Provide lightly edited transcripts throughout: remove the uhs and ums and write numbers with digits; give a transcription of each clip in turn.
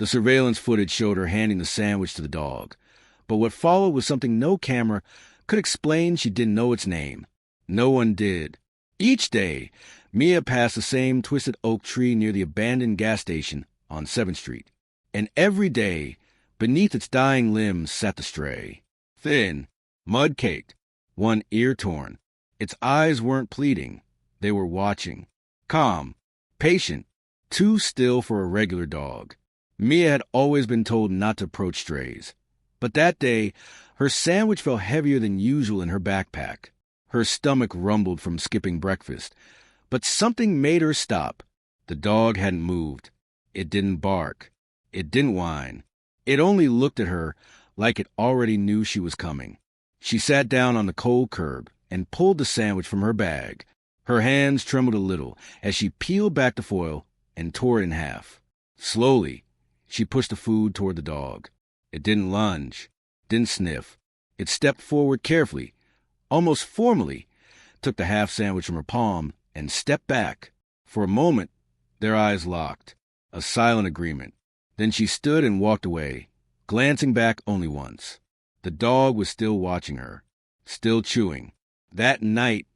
The surveillance footage showed her handing the sandwich to the dog. But what followed was something no camera could explain. She didn't know its name. No one did. Each day, Mia passed the same twisted oak tree near the abandoned gas station on 7th Street. And every day, beneath its dying limbs sat the stray. Thin, mud-caked, one ear torn. Its eyes weren't pleading. They were watching. Calm, patient, too still for a regular dog. Mia had always been told not to approach strays. But that day, her sandwich felt heavier than usual in her backpack. Her stomach rumbled from skipping breakfast. But something made her stop. The dog hadn't moved. It didn't bark. It didn't whine. It only looked at her like it already knew she was coming. She sat down on the cold curb and pulled the sandwich from her bag. Her hands trembled a little as she peeled back the foil and tore it in half. Slowly, she pushed the food toward the dog. It didn't lunge, didn't sniff. It stepped forward carefully, almost formally, took the half sandwich from her palm and stepped back. For a moment, their eyes locked, a silent agreement. Then she stood and walked away, glancing back only once. The dog was still watching her, still chewing. That night,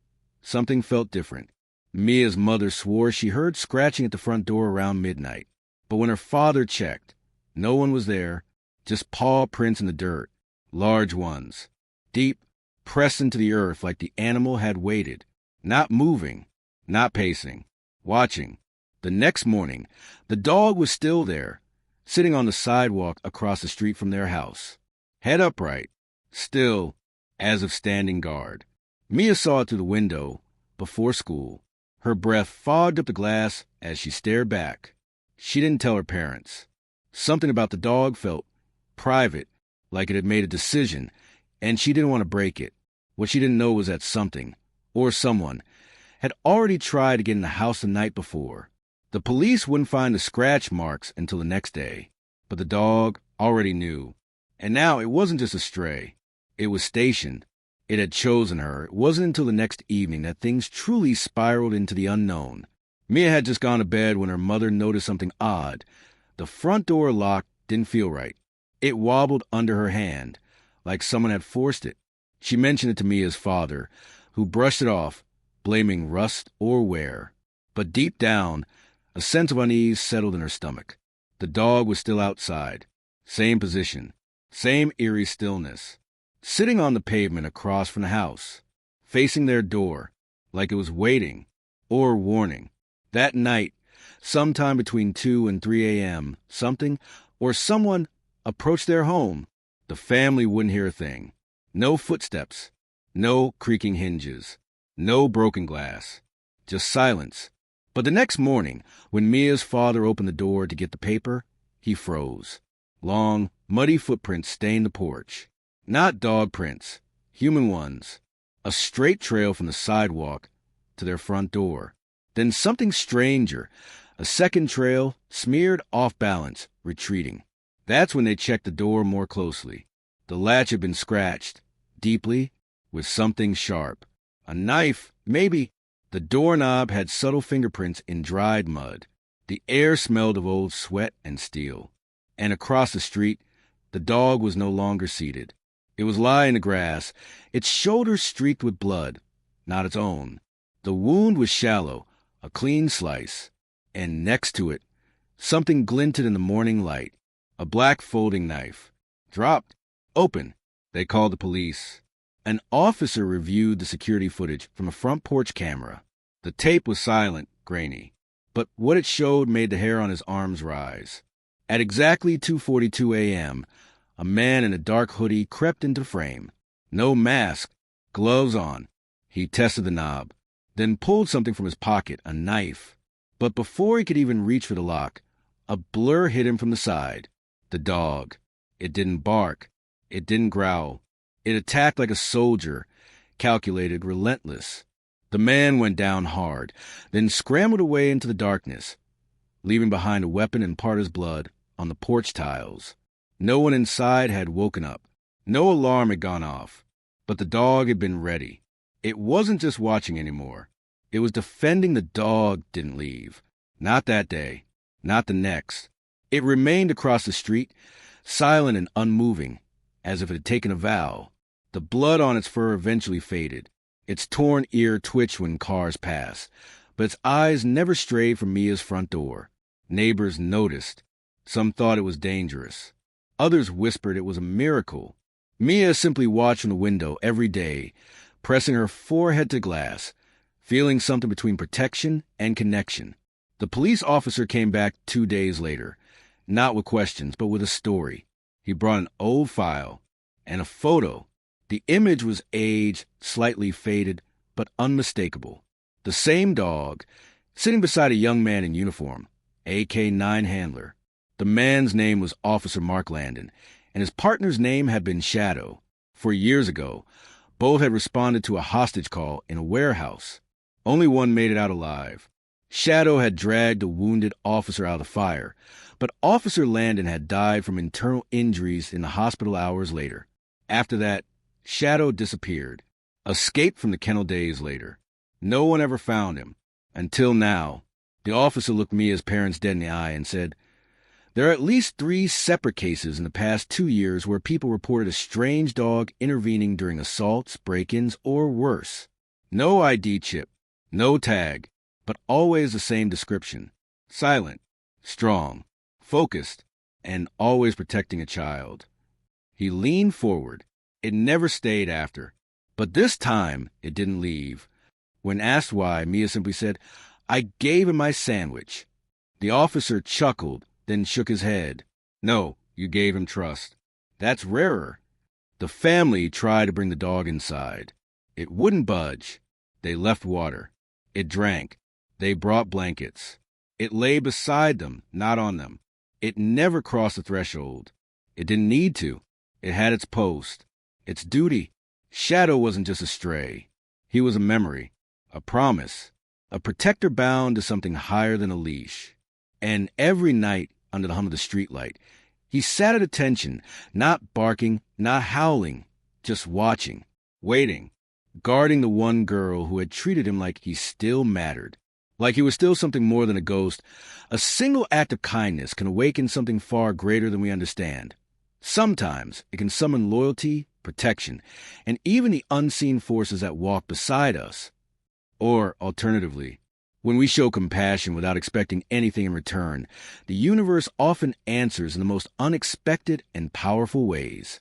something felt different. Mia's mother swore she heard scratching at the front door around midnight. But when her father checked, no one was there, just paw prints in the dirt, large ones, deep, pressed into the earth like the animal had waited, not moving, not pacing, watching. The next morning, the dog was still there, sitting on the sidewalk across the street from their house, head upright, still, as if standing guard. Mia saw it through the window, before school. Her breath fogged up the glass as she stared back. She didn't tell her parents. Something about the dog felt private, like it had made a decision, and she didn't want to break it. What she didn't know was that something, or someone, had already tried to get in the house the night before. The police wouldn't find the scratch marks until the next day, but the dog already knew. And now it wasn't just a stray. It was stationed. It had chosen her. It wasn't until the next evening that things truly spiraled into the unknown. Mia had just gone to bed when her mother noticed something odd. The front door lock didn't feel right. It wobbled under her hand, like someone had forced it. She mentioned it to Mia's father, who brushed it off, blaming rust or wear. But deep down, a sense of unease settled in her stomach. The dog was still outside. Same position. Same eerie stillness. Sitting on the pavement across from the house, facing their door, like it was waiting or warning. That night, sometime between 2 and 3 a.m., something or someone approached their home. The family wouldn't hear a thing. No footsteps, no creaking hinges, no broken glass, just silence. But the next morning, when Mia's father opened the door to get the paper, he froze. Long, muddy footprints stained the porch. Not dog prints, human ones. A straight trail from the sidewalk to their front door. Then something stranger, a second trail, smeared off balance, retreating. That's when they checked the door more closely. The latch had been scratched, deeply, with something sharp. A knife, maybe. The doorknob had subtle fingerprints in dried mud. The air smelled of old sweat and steel. And across the street, the dog was no longer seated. It was lying in the grass, its shoulders streaked with blood, not its own. The wound was shallow, a clean slice, and next to it, something glinted in the morning light, a black folding knife. Dropped, open. They called the police. An officer reviewed the security footage from a front porch camera. The tape was silent, grainy, but what it showed made the hair on his arms rise. At exactly 2:42 a.m., a man in a dark hoodie crept into the frame. No mask, gloves on. He tested the knob, then pulled something from his pocket, a knife. But before he could even reach for the lock, a blur hit him from the side. The dog. It didn't bark. It didn't growl. It attacked like a soldier, calculated, relentless. The man went down hard, then scrambled away into the darkness, leaving behind a weapon and part of his blood on the porch tiles. No one inside had woken up. No alarm had gone off. But the dog had been ready. It wasn't just watching anymore. It was defending. The dog didn't leave. Not that day. Not the next. It remained across the street, silent and unmoving, as if it had taken a vow. The blood on its fur eventually faded. Its torn ear twitched when cars passed, but its eyes never strayed from Mia's front door. Neighbors noticed. Some thought it was dangerous. Others whispered it was a miracle. Mia simply watched from the window every day, pressing her forehead to glass, feeling something between protection and connection. The police officer came back 2 days later, not with questions, but with a story. He brought an old file and a photo. The image was aged, slightly faded, but unmistakable. The same dog, sitting beside a young man in uniform, AK-9 handler. The man's name was Officer Mark Landon, and his partner's name had been Shadow. 4 years ago, both had responded to a hostage call in a warehouse. Only one made it out alive. Shadow had dragged a wounded officer out of the fire, but Officer Landon had died from internal injuries in the hospital hours later. After that, Shadow disappeared, escaped from the kennel days later. No one ever found him. Until now. The officer looked Mia's parents dead in the eye and said, "There are at least 3 separate cases in the past 2 years where people reported a strange dog intervening during assaults, break-ins, or worse. No ID chip, no tag, but always the same description. Silent, strong, focused, and always protecting a child." He leaned forward. It never stayed after. But this time, it didn't leave. When asked why, Mia simply said, "I gave him my sandwich." The officer chuckled, then shook his head. "No, you gave him trust. That's rarer." The family tried to bring the dog inside. It wouldn't budge. They left water. It drank. They brought blankets. It lay beside them, not on them. It never crossed the threshold. It didn't need to. It had its post, its duty. Shadow wasn't just a stray. He was a memory, a promise, a protector bound to something higher than a leash. And every night, under the hum of the streetlight, he sat at attention, not barking, not howling, just watching, waiting, guarding the one girl who had treated him like he still mattered, like he was still something more than a ghost. A single act of kindness can awaken something far greater than we understand. Sometimes it can summon loyalty, protection, and even the unseen forces that walk beside us. Or, alternatively, when we show compassion without expecting anything in return, the universe often answers in the most unexpected and powerful ways.